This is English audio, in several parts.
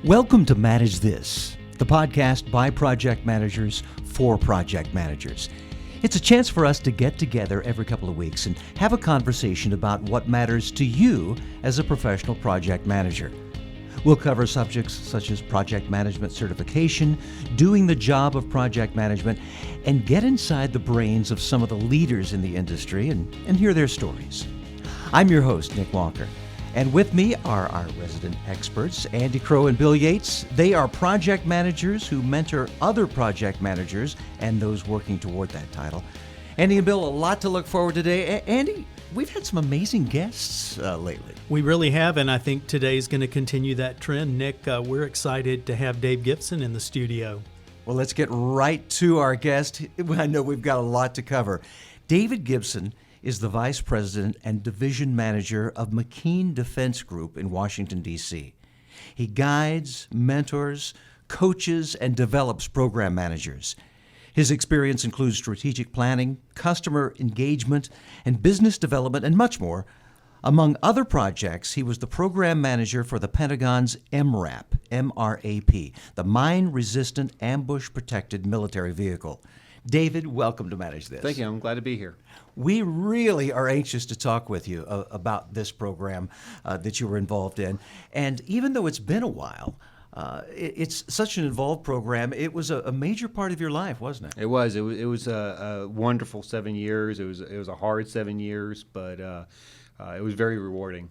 Welcome to Manage This, the podcast by project managers for project managers. It's a chance for us to get together every couple of weeks and have a conversation about what matters to you as a professional project manager. We'll cover subjects such as project management certification, doing the job of project management, and get inside the brains of some of the leaders in the industry and hear their stories. I'm your host, Nick Walker. And with me are our resident experts, Crowe and Bill Yates. They are project managers who mentor other project managers and those working toward that title. Andy and Bill, a lot to look forward to today. Andy, we've had some amazing guests lately. We really have, and I think today's going to continue that trend. Nick, we're excited to have Dave Gibson in the studio. Well, let's get right to our guest. I know we've got a lot to cover. David Gibson is the Vice President and Division Manager of McKean Defense Group in Washington, D.C. He guides, mentors, coaches, and develops program managers. His experience includes strategic planning, customer engagement, and business development, and much more. Among other projects, he was the program manager for the Pentagon's MRAP, M-R-A-P, the Mine-Resistant Ambush-Protected Military Vehicle. David, welcome to Manage This. Thank you. I'm glad to be here. We really are anxious to talk with you about this program that you were involved in. And even though it's been a while, it's such an involved program. It was a major part of your life, wasn't it? It was. It was a wonderful 7 years. It was a hard 7 years, but it was very rewarding.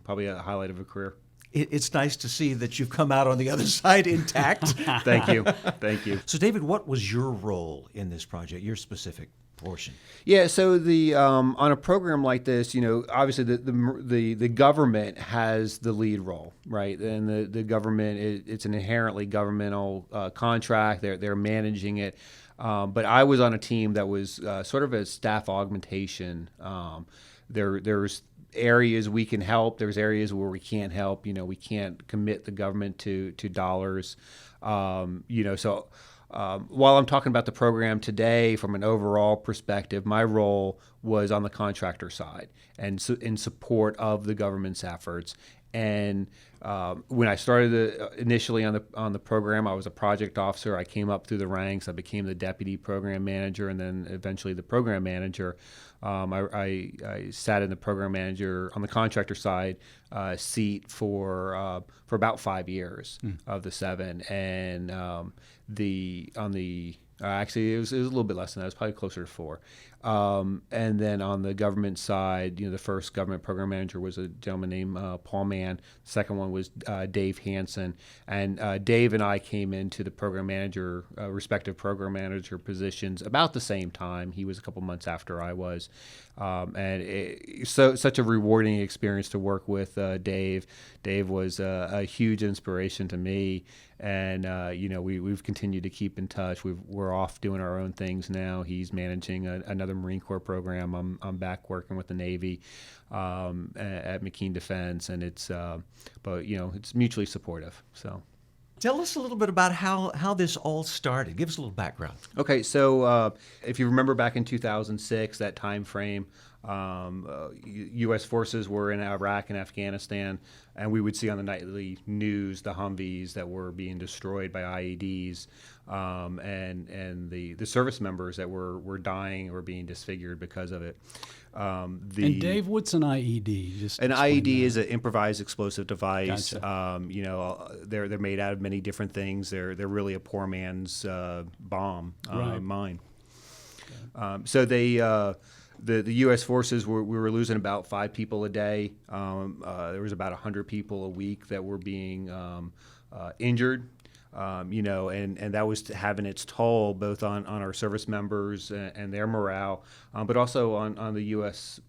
Probably a highlight of a career. It's nice to see that you've come out on the other side intact. Thank you. Thank you. So, David, what was your role in this project, your specific portion? Yeah, so the on a program like this, obviously the government has the lead role, right? And the government, it's an inherently governmental contract. They're managing it. But I was on a team that was sort of a staff augmentation. There's areas we can help. There's areas where we can't help. We can't commit the government to dollars. So while I'm talking about the program today from an overall perspective, my role was on the contractor side and so in support of the government's efforts. And when I started initially on the program, I was a project officer. I came up through the ranks. I became the deputy program manager, and then eventually the program manager. I sat in the program manager on the contractor side seat for about 5 years of the 7, and actually it was a little bit less than that. It was probably closer to 4. And then on the government side, the first government program manager was a gentleman named Paul Mann. The second one was Dave Hansen. And Dave and I came into the program manager, respective program manager positions about the same time. He was a couple months after I was. Such a rewarding experience to work with Dave. Dave was a huge inspiration to me. And, we've continued to keep in touch. We're off doing our own things now. He's managing another Marine Corps program. I'm back working with the Navy at McKean Defense, and it's mutually supportive. So, tell us a little bit about how this all started. Give us a little background. Okay, so if you remember back in 2006, that time frame, U.S. forces were in Iraq and Afghanistan, and we would see on the nightly news the Humvees that were being destroyed by IEDs, and the service members that were dying or being disfigured because of it. And Dave, what's an IED? An IED is an improvised explosive device. Gotcha. They're made out of many different things. They're really a poor man's bomb mine. So they. The U.S. forces, we were losing about 5 people a day. There was about 100 people a week that were being injured, and that was having its toll both on our service members and their morale, but also on the U.S.,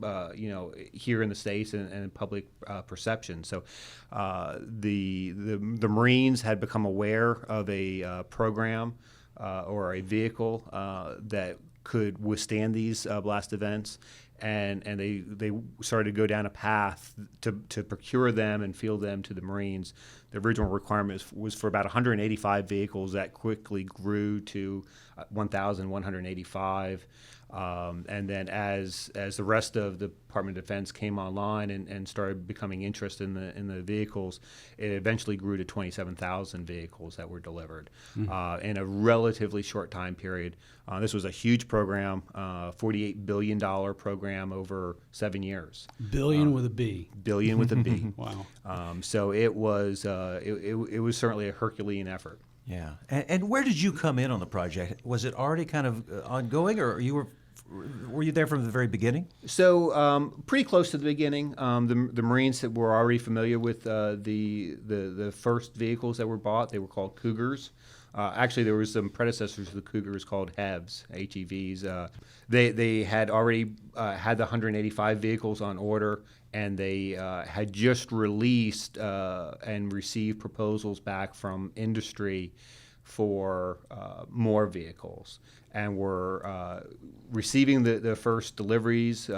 here in the States and public perception. So the Marines had become aware of a program or a vehicle that could withstand these blast events, and they started to go down a path to procure them and field them to the Marines. The original requirement was for about 185 vehicles. That quickly grew to 1,185. And then as the rest of the Department of Defense came online and started becoming interested in the vehicles, it eventually grew to 27,000 vehicles that were delivered in a relatively short time period. This was a huge program, $48 billion program over 7 years. Billion with a B. Billion with a B. Wow. So it was certainly a Herculean effort. Yeah. And where did you come in on the project? Was it already kind of ongoing, or were you there from the very beginning? So pretty close to the beginning. The Marines that were already familiar with the first vehicles that were bought. They were called Cougars. Actually, there was some predecessors to the Cougars called HEVs, HEVs. They had already had the 185 vehicles on order, and they had just released and received proposals back from industry for more vehicles, and were receiving the first deliveries,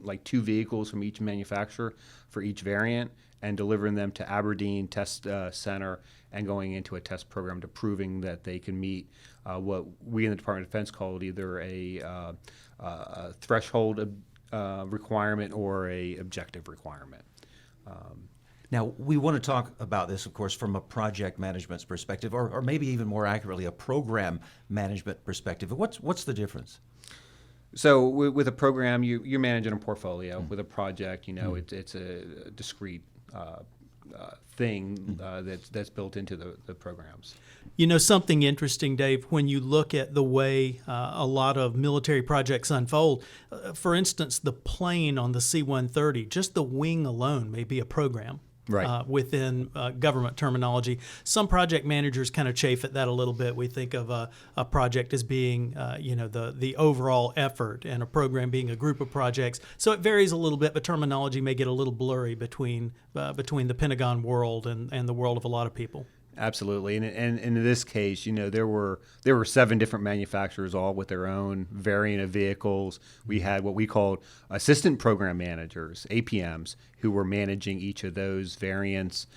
like 2 vehicles from each manufacturer for each variant, and delivering them to Aberdeen Test Center and going into a test program to proving that they can meet what we in the Department of Defense called either a threshold requirement or a objective requirement. Now, we want to talk about this, of course, from a project management perspective, or maybe even more accurately, a program management perspective. What's the difference? So with a program, you're managing a portfolio. With a project, it's a discrete thing that's built into the programs. Something interesting, Dave, when you look at the way a lot of military projects unfold, for instance, the plane on the C-130, just the wing alone may be a program. Right. Within government terminology. Some project managers kind of chafe at that a little bit. We think of a project as being, the overall effort, and a program being a group of projects. So it varies a little bit, but terminology may get a little blurry between the Pentagon world and the world of a lot of people. Absolutely, and in this case, there were 7 different manufacturers, all with their own variant of vehicles. We had what we called assistant program managers, APMs, who were managing each of those variants.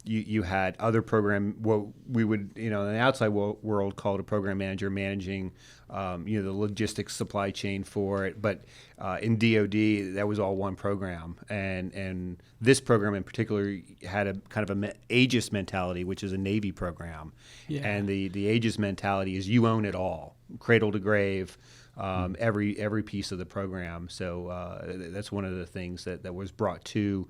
You had other what we would, in the outside world called a program manager, managing, the logistics supply chain for it. But in DoD, that was all one program, and this program in particular had a kind of a Aegis mentality, which is a Navy program. Yeah. And the Aegis mentality is you own it all, cradle to grave. Every piece of the program. So that's one of the things that was brought to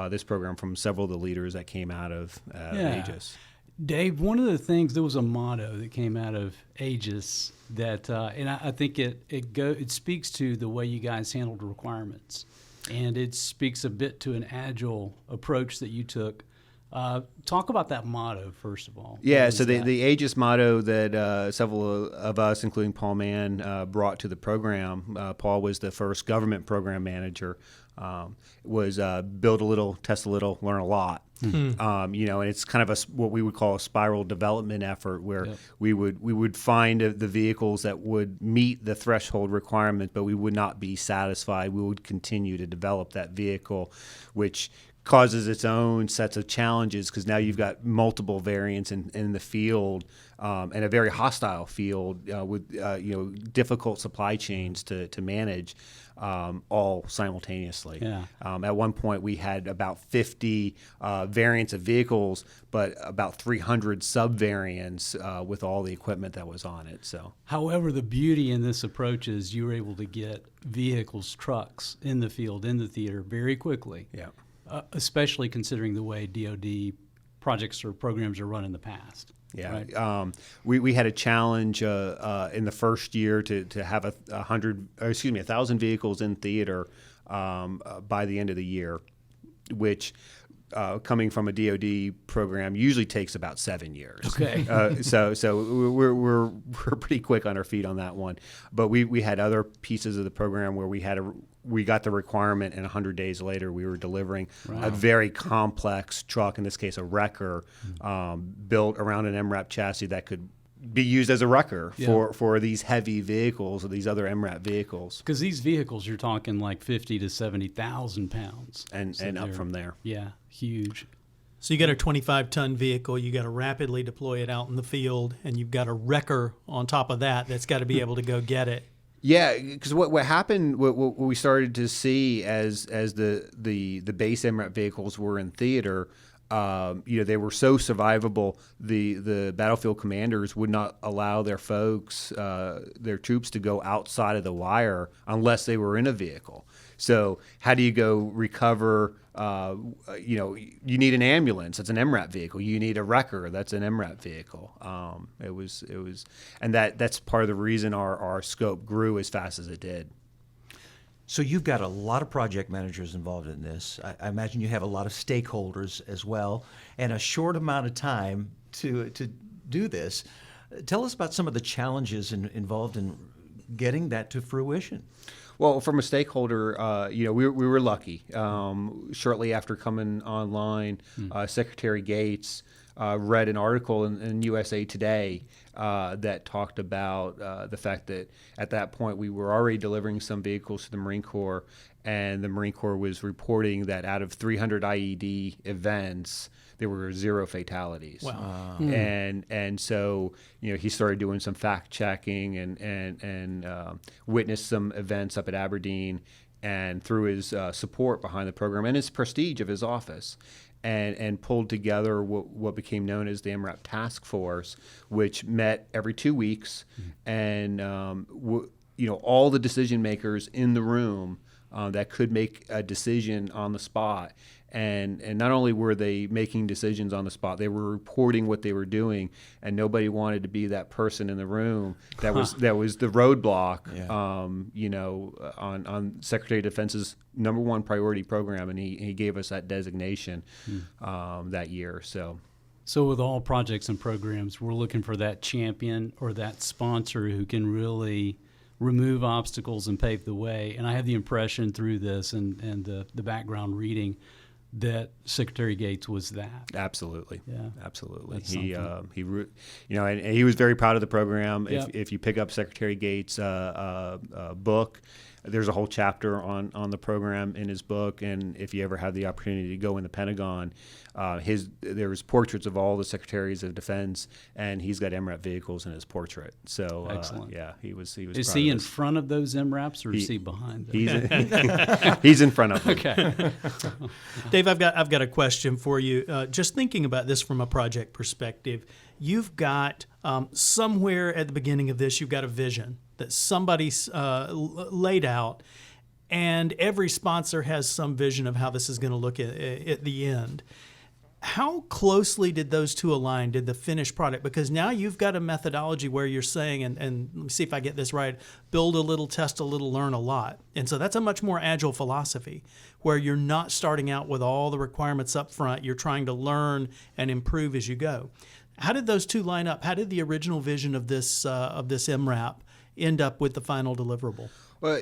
this program from several of the leaders that came out of Aegis. Dave, one of the things, there was a motto that came out of Aegis that, and I think it speaks to the way you guys handled requirements, and it speaks a bit to an agile approach that you took. Talk about that motto, first of all. Yeah, so the Aegis motto that several of us, including Paul Mann, brought to the program, Paul was the first government program manager, was build a little, test a little, learn a lot. And it's kind of what we would call a spiral development effort, where we would find the vehicles that would meet the threshold requirement, but we would not be satisfied. We would continue to develop that vehicle, which causes its own sets of challenges, because now you've got multiple variants in the field, and a very hostile field with difficult supply chains to manage, all simultaneously. Yeah. At one point, we had about 50 variants of vehicles, but about 300 sub-variants with all the equipment that was on it. So, however, the beauty in this approach is you were able to get vehicles, trucks in the field, in the theater very quickly. Yeah. Especially considering the way DoD projects or programs are run in the past. Yeah, right? We had a challenge in the first year to have 1,000 vehicles in theater by the end of the year, which coming from a DoD program usually takes about 7 years. Okay. So we're pretty quick on our feet on that one, but we had other pieces of the program where we got the requirement, and 100 days later we were delivering a very complex truck, in this case a wrecker, built around an MRAP chassis that could be used as a wrecker Yeah. for these heavy vehicles or these other MRAP vehicles, Because these vehicles, you're talking like 50 to 70,000 pounds, and up they're- from there. Yeah, huge. So you got a 25-ton vehicle, you got to rapidly deploy it out in the field, and you've got a wrecker on top of that that's got to be able to go get it. Yeah, because what happened, what we started to see as the base MRAP vehicles were in theater, they were so survivable. The battlefield commanders would not allow their folks, their troops, to go outside of the wire unless they were in a vehicle. So how do you go recover? You need an ambulance. That's an MRAP vehicle. You need a wrecker. That's an MRAP vehicle. It was, and that's part of the reason our scope grew as fast as it did. So you've got a lot of project managers involved in this. I imagine you have a lot of stakeholders as well, and a short amount of time to do this. Tell us about some of the challenges involved in getting that to fruition. Well, from a stakeholder, we were lucky. Shortly after coming online, Secretary Gates read an article in USA Today that talked about the fact that at that point we were already delivering some vehicles to the Marine Corps, and the Marine Corps was reporting that out of 300 IED events, there were 0 fatalities. Wow. And so he started doing some fact checking and witnessed some events up at Aberdeen, and through his support behind the program and his prestige of his office, and pulled together what became known as the MRAP Task Force, which met every 2 weeks, and all the decision makers in the room that could make a decision on the spot. And not only were they making decisions on the spot, they were reporting what they were doing, and nobody wanted to be that person in the room that was the roadblock, on Secretary of Defense's #1 priority program, and he gave us that designation that year. So with all projects and programs, we're looking for that champion or that sponsor who can really remove obstacles and pave the way. And I have the impression through this and the background reading that Secretary Gates was that. absolutely, Yeah. absolutely. That's He something. and he was very proud of the program. Yep. If you pick up Secretary Gates' book, there's a whole chapter on the program in his book. And if you ever have the opportunity to go in the Pentagon, there was portraits of all the secretaries of defense, and he's got MRAP vehicles in his portrait. So Excellent. he was. Is proud he of in us. front of those MRAPs, or is he behind them? He's in front of them. Okay. Dave, I've got a question for you. Just thinking about this from a project perspective, you've got somewhere at the beginning of this, you've got a vision that somebody's laid out, and every sponsor has some vision of how this is going to look at the end. How closely did those two align? Did the finished product? Because now you've got a methodology where you're saying, and let me see if I get this right, build a little, test a little, learn a lot. And so that's a much more agile philosophy where you're not starting out with all the requirements up front. You're trying to learn and improve as you go. How did those two line up? How did the original vision of this MRAP end up with the final deliverable? Well,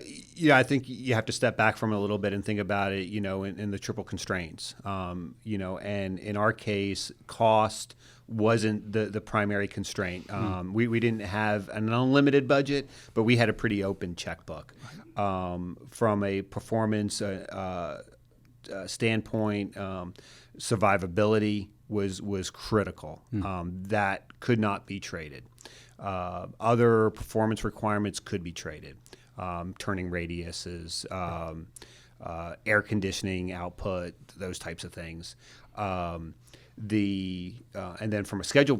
I think you have to step back from it a little bit and think about it, in the triple constraints, and in our case, cost wasn't the primary constraint. We didn't have an unlimited budget, but we had a pretty open checkbook. From a performance standpoint, survivability was critical. That could not be traded. Other performance requirements could be traded. Turning radiuses, air conditioning output, those types of things. And then from a schedule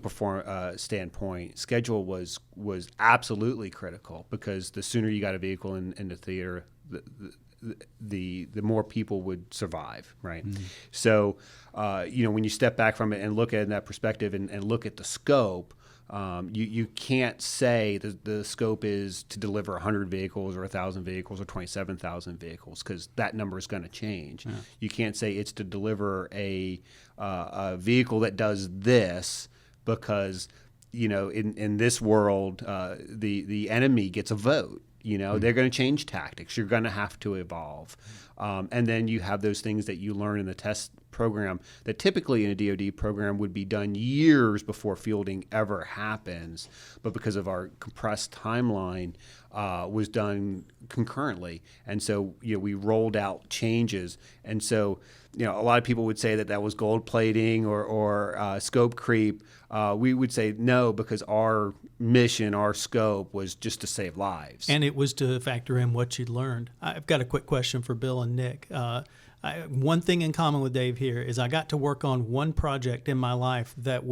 standpoint, schedule was absolutely critical, because the sooner you got a vehicle in the theater, the more people would survive, right? Mm-hmm. So, when you step back from it and look at it in that perspective and look at the scope, you can't say the scope is to deliver 100 vehicles or 1,000 vehicles or 27,000 vehicles, because that number is going to change. Yeah. You can't say it's to deliver a vehicle that does this, because in this world the enemy gets a vote. They're going to change tactics. You're going to have to evolve. And then you have those things that you learn in the test program that typically in a DoD program would be done years before fielding ever happens, but because of our compressed timeline, was done concurrently. And so, we rolled out changes. And so, a lot of people would say that was gold plating or scope creep. We would say no, because our mission, our scope was just to save lives. And it was to factor in what you'd learned. I've got a quick question for Bill and Nick. One thing in common with Dave here is I got to work on one project in my life that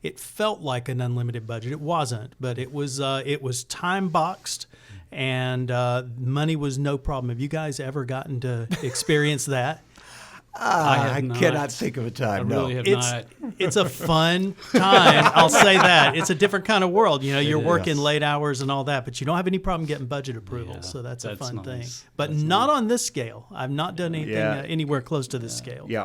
it felt like an unlimited budget. It wasn't, but it was time boxed, and money was no problem. Have you guys ever gotten to experience that? I cannot think of a time. I really have not. It's a fun time. I'll say that. It's a different kind of world. You're working late hours and all that, but you don't have any problem getting budget approval. So that's a fun thing. But not on this scale. I've not done anything anywhere close to this scale. Yeah,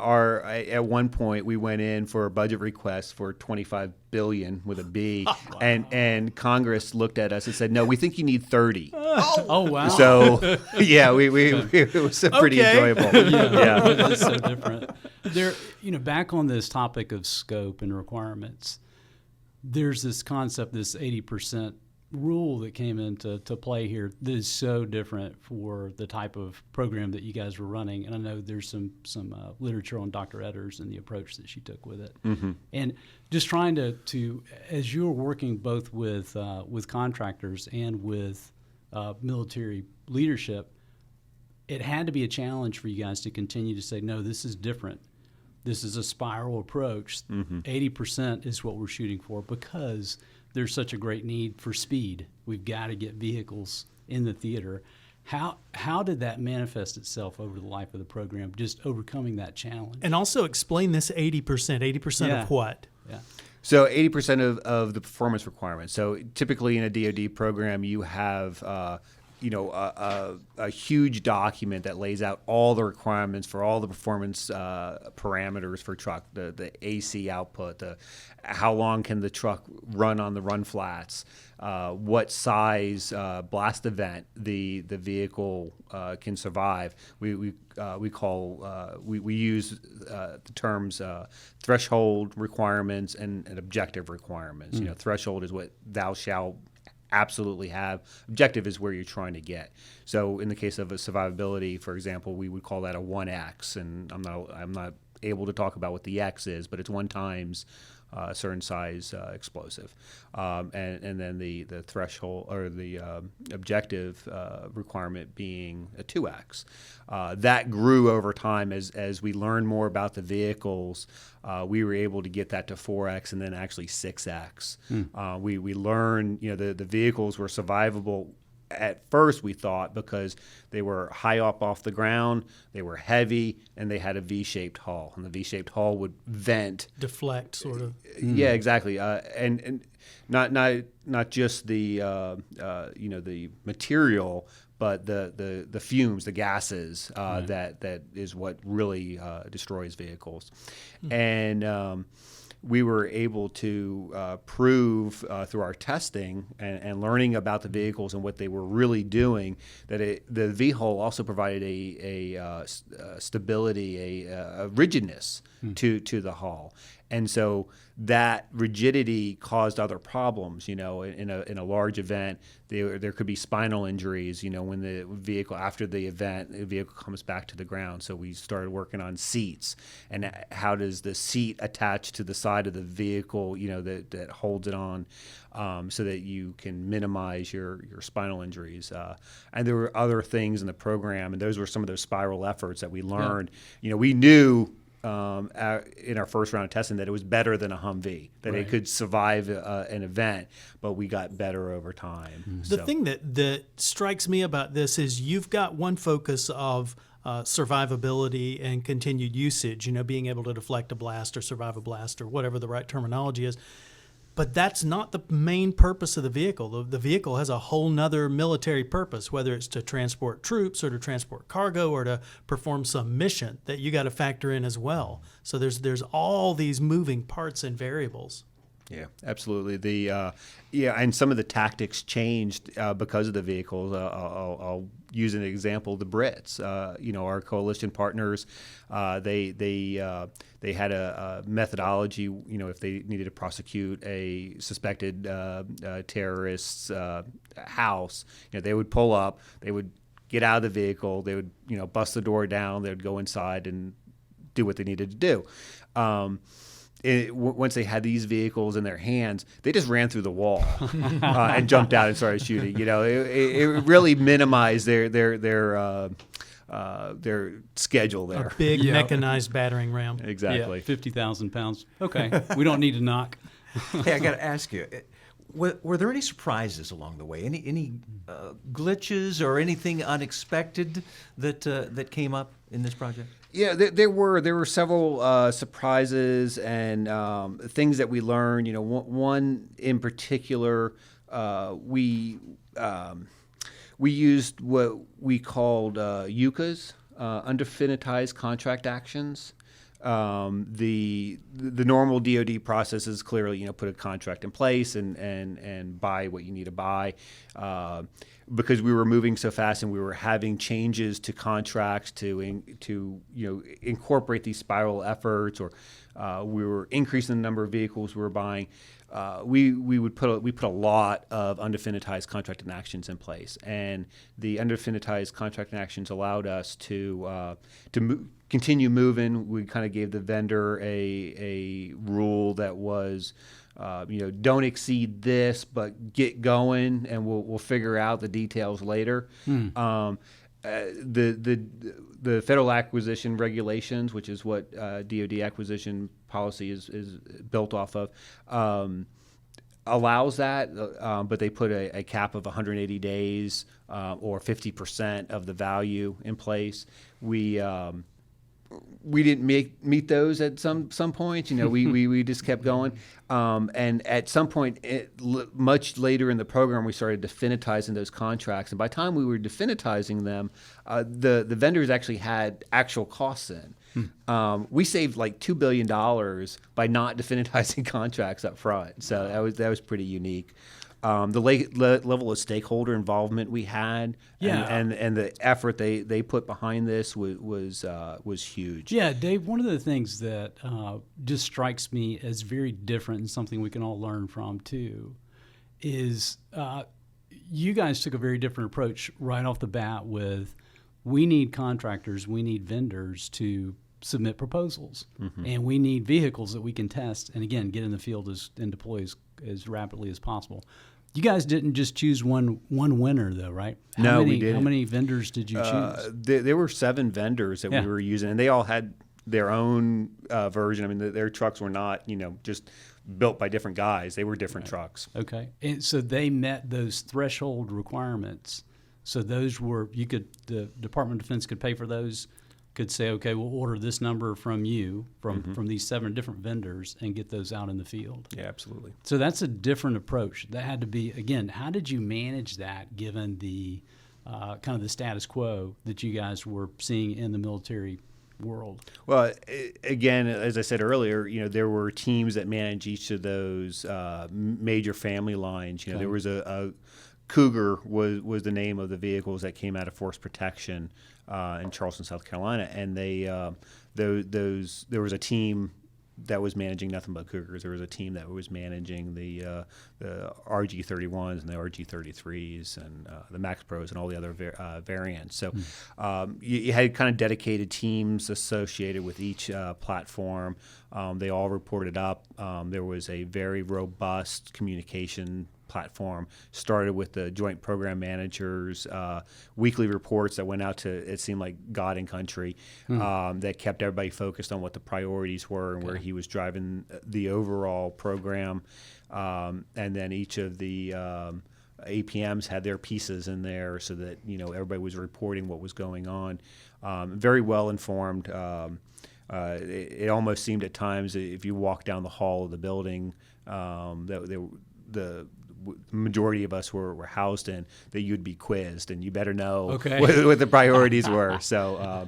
at one point we went in for a budget request for $25 billion with a B, and Congress looked at us and said, "No, we think you need 30." Oh wow! So yeah, we it was pretty enjoyable. Yeah, it's so different. There, back on this topic of scope and requirements, there's this concept, this 80% rule that came into play here that is so different for the type of program that you guys were running. And I know there's some literature on Dr. Edders and the approach that she took with it. Mm-hmm. And just trying to as you're working both with contractors and with military leadership, it had to be a challenge for you guys to continue to say, no, this is different. This is a spiral approach. 80% is what we're shooting for because there's such a great need for speed. We've got to get vehicles in the theater. How did that manifest itself over the life of the program, just overcoming that challenge? And also explain this 80%. 80% of what? Yeah. So 80% of the performance requirements. So typically in a DoD program, you have a huge document that lays out all the requirements for all the performance parameters for truck, the AC output, how long can the truck run on the run flats, what size blast event the vehicle can survive. We use the terms threshold requirements and objective requirements. Threshold is what thou shalt absolutely have. Objective is where you're trying to get. So in the case of a survivability, for example, we would call that a 1X, and I'm not able to talk about what the X is, but it's 1 times a certain size explosive. And then the threshold or the objective requirement being a 2X. That grew over time as we learned more about the vehicles. We were able to get that to 4X and then actually 6X. We learned, the vehicles were survivable at first, we thought, because they were high up off the ground, they were heavy, and they had a V-shaped hull. And the V-shaped hull would vent. Deflect, sort of. Yeah, exactly. And not just the the material, but the fumes, the gases that is what really destroys vehicles. And we were able to prove through our testing and learning about the vehicles and what they were really doing that the V-hull also provided a stability, a rigidness to the hull. And so that rigidity caused other problems. In a large event, there could be spinal injuries. When the vehicle, after the event, the vehicle comes back to the ground. So we started working on seats and how does the seat attach to the side of the vehicle, that holds it on, so that you can minimize your spinal injuries. And there were other things in the program, and those were some of those spiral efforts that we learned. Yeah. We knew in our first round of testing that it was better than a Humvee, that it could survive an event, but we got better over time. The thing that strikes me about this is you've got one focus of survivability and continued usage, being able to deflect a blast or survive a blast or whatever the right terminology is. But that's not the main purpose of the vehicle. The vehicle has a whole nother military purpose, whether it's to transport troops or to transport cargo or to perform some mission that you got to factor in as well. So there's all these moving parts and variables. Yeah, absolutely. And some of the tactics changed because of the vehicles. I'll use an example: the Brits. Our coalition partners, they had a methodology. If they needed to prosecute a suspected terrorist's house, they would pull up, they would get out of the vehicle, they would bust the door down, they would go inside and do what they needed to do. Once they had these vehicles in their hands, they just ran through the wall and jumped out and started shooting. It really minimized their schedule there. A big mechanized battering ram. Exactly. Yeah, 50,000 pounds. Okay, we don't need to knock. Hey, I got to ask you, were there any surprises along the way? Any glitches or anything unexpected that came up in this project? Yeah, there were several surprises and things that we learned. One in particular, we used what we called UCAs, undefinitized contract actions. The normal DoD process is clearly put a contract in place and buy what you need to buy. Because we were moving so fast and we were having changes to contracts to incorporate these spiral efforts, or we were increasing the number of vehicles we were buying. We put a lot of undefinitized contract and actions in place, and the undefinitized contract and actions allowed us to continue moving. We kind of gave the vendor a rule that was, don't exceed this, but get going, and we'll figure out the details later. The federal acquisition regulations, which is what DoD acquisition policy is built off of, allows that, but they put a cap of 180 days or 50% of the value in place. We didn't meet those at some point. We just kept going, and at some point, much later in the program, we started definitizing those contracts. And by the time we were definitizing them, the vendors actually had actual costs in. We saved like $2 billion by not definitizing contracts up front. So that was pretty unique. The level of stakeholder involvement we had, and the effort they put behind this was huge. Yeah, Dave, one of the things that just strikes me as very different and something we can all learn from too is you guys took a very different approach right off the bat with, we need contractors, we need vendors to submit proposals, and we need vehicles that we can test and, again, get in the field and deploy as rapidly as possible. You guys didn't just choose one winner, though, right? We didn't. How many vendors did you choose? There were 7 vendors that we were using, and they all had their own version. I mean, their trucks were not, just built by different guys. They were different trucks. Okay. And so they met those threshold requirements. So those were, the Department of Defense could pay for those, could say, okay, we'll order this number from you, from these 7 different vendors, and get those out in the field. Yeah, absolutely. So that's a different approach. That had to be, again, how did you manage that given the kind of the status quo that you guys were seeing in the military world? Well, again, as I said earlier, there were teams that manage each of those major family lines. There was a Cougar was the name of the vehicles that came out of Force Protection in Charleston, South Carolina, and there was a team that was managing nothing but Cougars. There was a team that was managing the RG31s and the RG33s and the Max Pros and all the other variants. So you had kind of dedicated teams associated with each platform. They all reported up. There was a very robust communication platform. Started with the joint program managers, weekly reports that went out to, it seemed like God and country, that kept everybody focused on what the priorities were and where he was driving the overall program. And then each of the APMs had their pieces in there so that everybody was reporting what was going on. Very well informed. It almost seemed at times, if you walk down the hall of the building that the majority of us were housed in, that you'd be quizzed and you better know what the priorities were. So,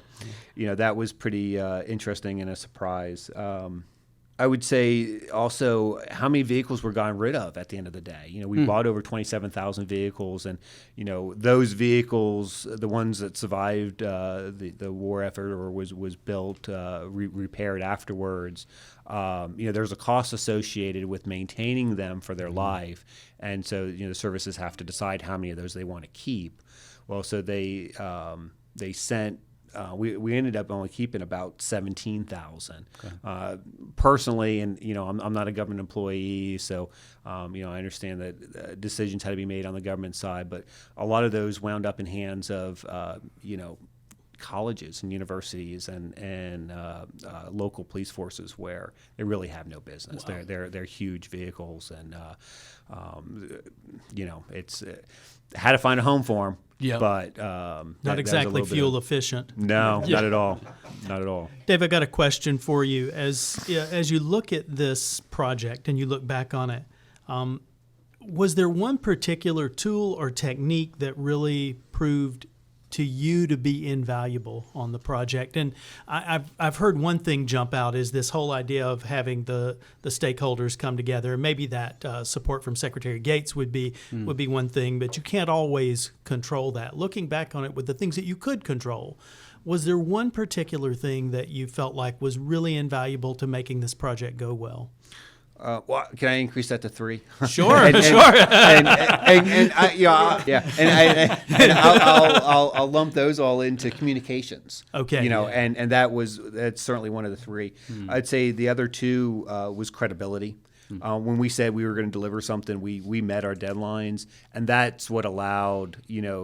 that was pretty interesting and a surprise. I would say also how many vehicles were gotten rid of at the end of the day. We bought over 27,000 vehicles, and those vehicles, the ones that survived the war effort or was built, repaired afterwards. There's a cost associated with maintaining them for their life, and so the services have to decide how many of those they want to keep. Well, so they sent. We ended up only keeping about 17,000. Okay. Personally, and I'm not a government employee, so I understand that decisions had to be made on the government side, but a lot of those wound up in hands of colleges and universities and local police forces where they really have no business. Wow. They're huge vehicles, and it's had to find a home for them. Yeah, but not exactly fuel efficient. No, not at all. Not at all. Dave, I got a question for you. As you look at this project and you look back on it, was there one particular tool or technique that really proved to you to be invaluable on the project? And I've heard one thing jump out is this whole idea of having the stakeholders come together, and maybe that support from Secretary Gates would be one thing, but you can't always control that. Looking back on it with the things that you could control, was there one particular thing that you felt like was really invaluable to making this project go well? Well, can I increase that to 3? Sure, I'll lump those all into communications. Okay. And that's certainly one of the 3. I'd say the other 2 was credibility. When we said we were going to deliver something, we met our deadlines, and that's what allowed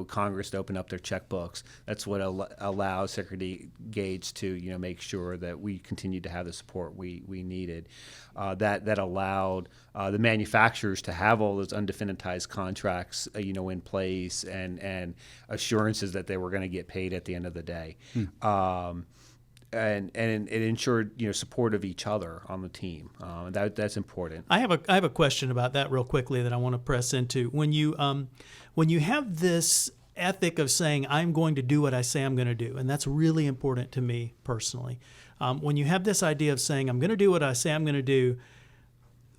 Congress to open up their checkbooks. That's what allowed Secretary Gates to make sure that we continued to have the support we needed. That allowed the manufacturers to have all those undefinitized contracts in place and assurances that they were going to get paid at the end of the day. And it ensured support of each other on the team. That's important. I have a question about that real quickly that I want to press into. When you have this ethic of saying I'm going to do what I say I'm going to do, and that's really important to me personally. When you have this idea of saying I'm going to do what I say I'm going to do,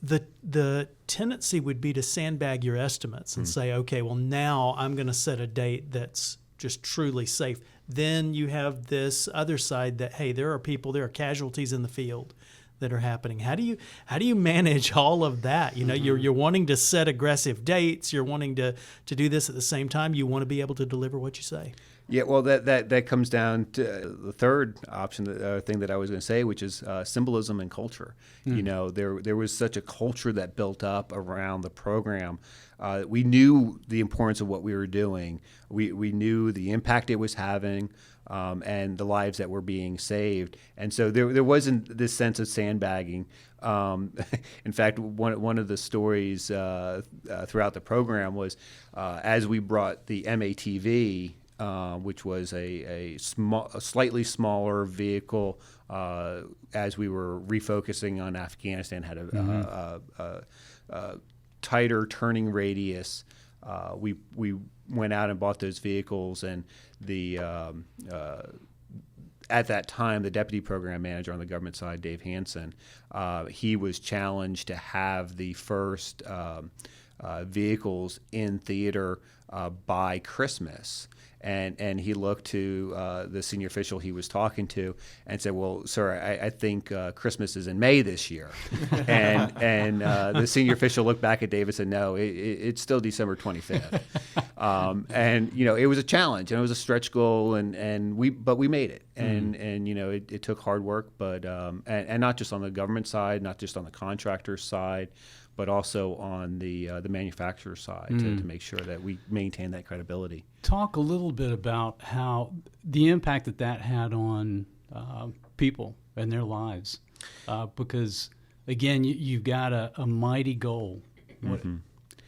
the tendency would be to sandbag your estimates and say, okay, well now I'm going to set a date that's just truly safe. Then you have this other side that, hey, there are casualties in the field that are happening. How do you manage all of that? You're wanting to set aggressive dates. You're wanting to do this at the same time. You want to be able to deliver what you say. Yeah, well, that comes down to the third option, the thing that I was going to say, which is symbolism and culture. There was such a culture that built up around the program. We knew the importance of what we were doing. We knew the impact it was having, and the lives that were being saved. And so there wasn't this sense of sandbagging. In fact, one of the stories throughout the program was as we brought the MATV, which was a slightly smaller vehicle, as we were refocusing on Afghanistan, had a tighter turning radius. We went out and bought those vehicles, and at that time, the deputy program manager on the government side, Dave Hansen, he was challenged to have the first vehicles in theater by Christmas. And he looked to the senior official he was talking to and said, "Well, sir, I think Christmas is in May this year." and the senior official looked back at Dave and said, "No, it's still December 25th." And it was a challenge, and it was a stretch goal, but we made it. And it took hard work, but and not just on the government side, not just on the contractor side, but also on the manufacturer side to make sure that we maintain that credibility. Talk a little bit about how the impact that had on people and their lives, because again, you've got a mighty goal.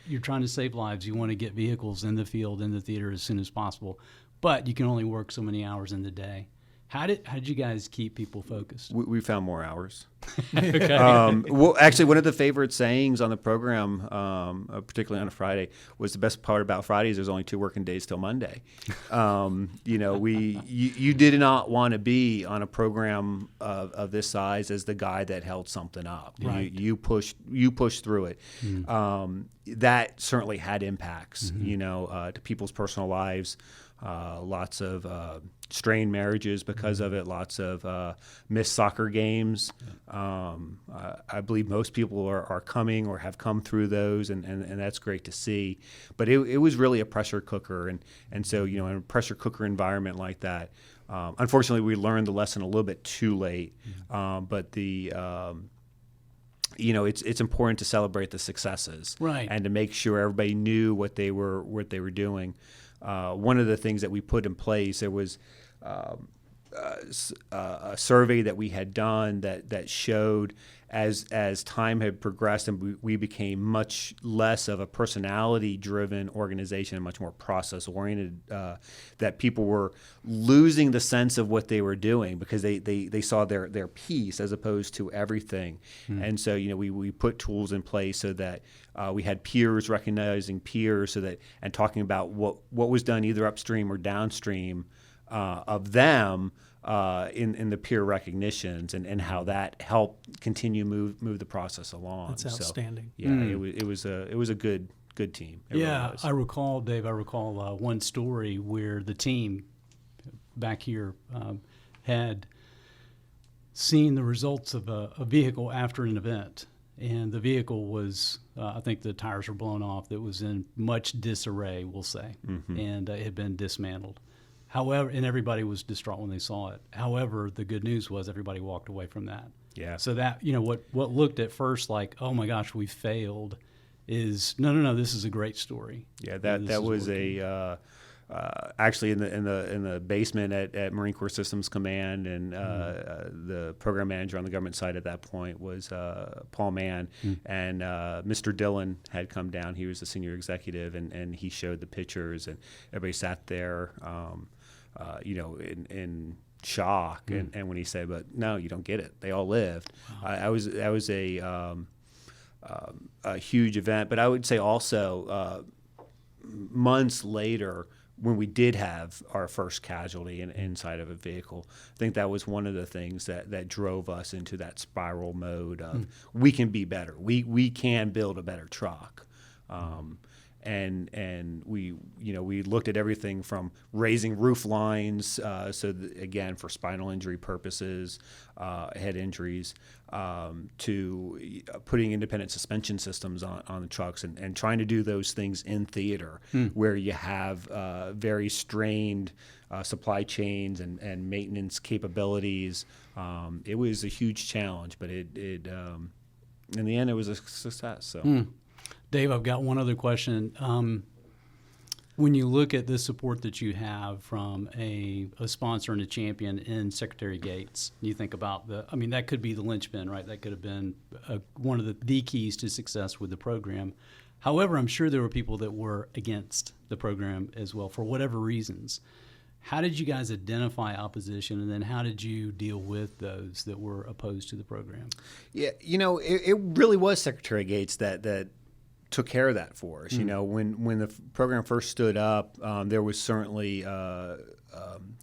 You're trying to save lives. You want to get vehicles in the field, in the theater as soon as possible, but you can only work so many hours in the day. How did you guys keep people focused? We found more hours. Okay. Well, actually, one of the favorite sayings on the program, particularly on a Friday, was the best part about Fridays. There's only 2 working days till Monday. You did not want to be on a program of this size as the guy that held something up. Right. You pushed through it. That certainly had impacts, to people's personal lives. Lots of strained marriages because of it, lots of missed soccer games. I believe most people are coming or have come through those, and that's great to see. But it was really a pressure cooker, and so, in a pressure cooker environment like that, unfortunately, we learned the lesson a little bit too late. But it's important to celebrate the successes, Right. and to make sure everybody knew what they were doing. One of the things that we put in place, there was a survey that we had done that showed as time had progressed and we became much less of a personality-driven organization and much more process-oriented, that people were losing the sense of what they were doing because they saw their piece as opposed to everything. And so, we put tools in place so that we had peers recognizing peers, so that, and talking about what was done either upstream or downstream of them in the peer recognitions, and how that helped continue move the process along. That's outstanding. So, it was a good team. It really was. I recall, Dave. One story where the team back here had seen the results of a vehicle after an event. And the vehicle was, I think the tires were blown off. It was in much disarray, we'll say, and it had been dismantled. However, and everybody was distraught when they saw it. However, the good news was everybody walked away from that. Yeah. So that, what looked at first like, oh my gosh, we failed, is no, this is a great story. Yeah, that was actually in the basement at Marine Corps Systems Command, and the program manager on the government side at that point was Paul Mann, and Mr. Dillon had come down. He was the senior executive, and he showed the pictures, and everybody sat there, in shock. And when he said, "But no, you don't get it. They all lived." Wow. That was a huge event. But I would say also months later, when we did have our first casualty inside of a vehicle, I think that was one of the things that drove us into that spiral mode of we can be better. We can build a better truck. And we looked at everything from raising roof lines, again, for spinal injury purposes, head injuries, to putting independent suspension systems on the trucks, and trying to do those things in theater where you have very strained supply chains and maintenance capabilities. It was a huge challenge, but it in the end, it was a success. So. Dave, I've got one other question. When you look at the support that you have from a sponsor and a champion in Secretary Gates, you think about that could be the linchpin, right? That could have been one of the keys to success with the program. However, I'm sure there were people that were against the program as well for whatever reasons. How did you guys identify opposition, and then how did you deal with those that were opposed to the program? Yeah, it really was Secretary Gates that took care of that for us. When the program first stood up, there was certainly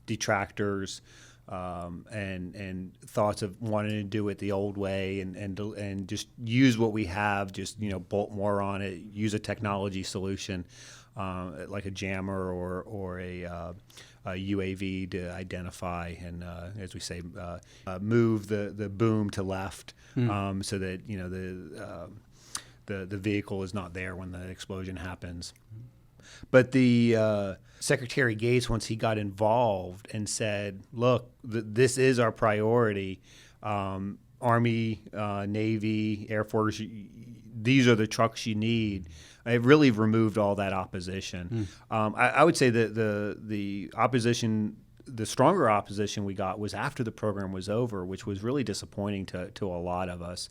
detractors and thoughts of wanting to do it the old way and just use what we have, just bolt more on it, use a technology solution like a jammer or a UAV to identify and, as we say, move the boom to left so that the vehicle is not there when the explosion happens. But the Secretary Gates, once he got involved and said, look, this is our priority, Army, Navy, Air Force, these are the trucks you need, it really removed all that opposition. I would say that the opposition, the stronger opposition we got was after the program was over, which was really disappointing to a lot of us.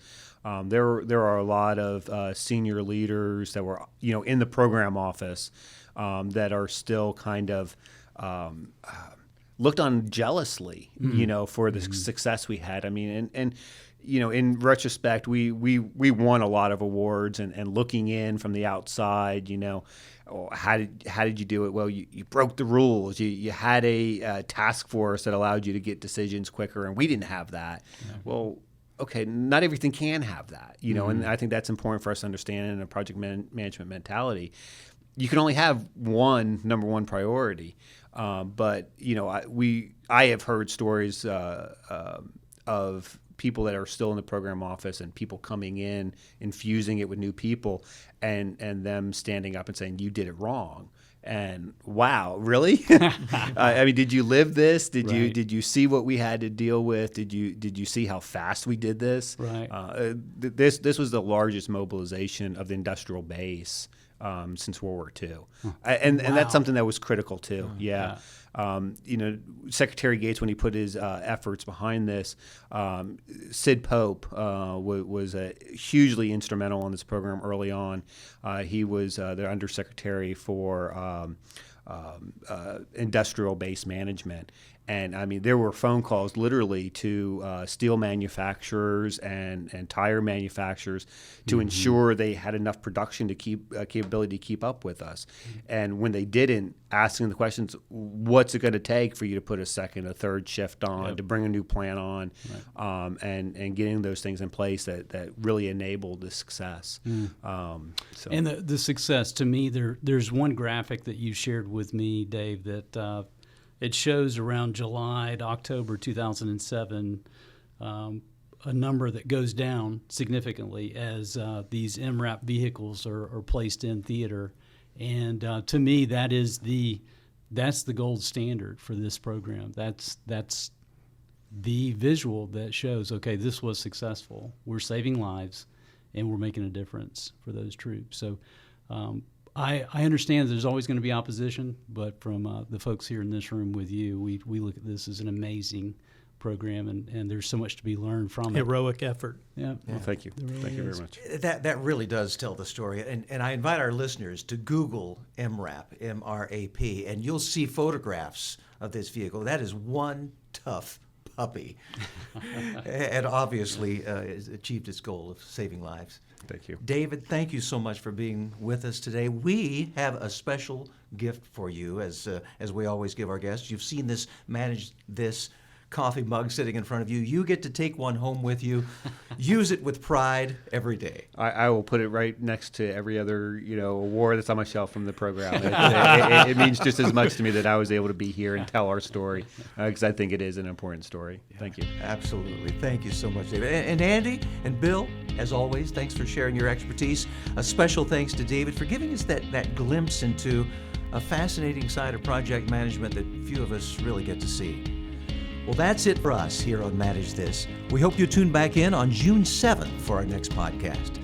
There are a lot of senior leaders that were in the program office that are still kind of looked on jealously, for the success we had. I mean, and in retrospect, we won a lot of awards, and looking in from the outside, how did you do it? Well, you broke the rules. You had a task force that allowed you to get decisions quicker, and we didn't have that. Yeah. Well, okay, not everything can have that, and I think that's important for us to understand in a project management mentality. You can only have one number one priority, but I have heard stories of people that are still in the program office and people coming in, infusing it with new people, and them standing up and saying, "You did it wrong." And wow, really? I mean, did you live this? Did you see what we had to deal with? Did you see how fast we did this? Right. This was the largest mobilization of the industrial base since World War II, and that's something that was critical too. Yeah. Secretary Gates, when he put his efforts behind this, Sid Pope was hugely instrumental in this program early on. He was the undersecretary for industrial base management. And I mean, there were phone calls literally to steel manufacturers and tire manufacturers to ensure they had enough production to keep capability to keep up with us. And when they didn't, asking the questions, what's it going to take for you to put a second, a third shift on, to bring a new plant on, and getting those things in place that really enabled the success. And the success, to me, there's one graphic that you shared with me, Dave, that it shows around July to October 2007 a number that goes down significantly as these MRAP vehicles are placed in theater. And to me, that's the gold standard for this program. That's the visual that shows, okay, this was successful. We're saving lives, and we're making a difference for those troops. So I understand there's always going to be opposition, but from the folks here in this room with you, we look at this as an amazing program, and there's so much to be learned from it. Heroic effort. Yeah. Well, thank you. Really Thank you very much. That really does tell the story. And I invite our listeners to Google MRAP, M-R-A-P, and you'll see photographs of this vehicle. That is one tough puppy. And obviously it's achieved its goal of saving lives. Thank you. David, thank you so much for being with us today. We have a special gift for you, as we always give our guests. You've seen this Manage This coffee mug sitting in front of you. You get to take one home with you. Use it with pride every day. I will put it right next to every other award that's on my shelf from the program. It means just as much to me that I was able to be here and tell our story, because I think it is an important story. Thank you. Absolutely. Thank you so much, David. And Andy and Bill, as always, thanks for sharing your expertise. A special thanks to David for giving us that glimpse into a fascinating side of project management that few of us really get to see. Well, that's it for us here on Manage This. We hope you tune back in on June 7th for our next podcast.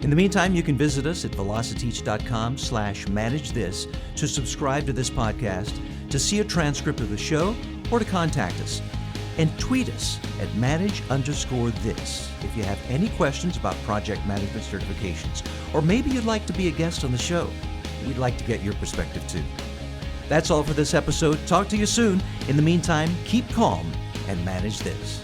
In the meantime, you can visit us at velociteach.com/managethis to subscribe to this podcast, to see a transcript of the show, or to contact us. And tweet us at manage_this if you have any questions about project management certifications, or maybe you'd like to be a guest on the show. We'd like to get your perspective too. That's all for this episode. Talk to you soon. In the meantime, keep calm and manage this.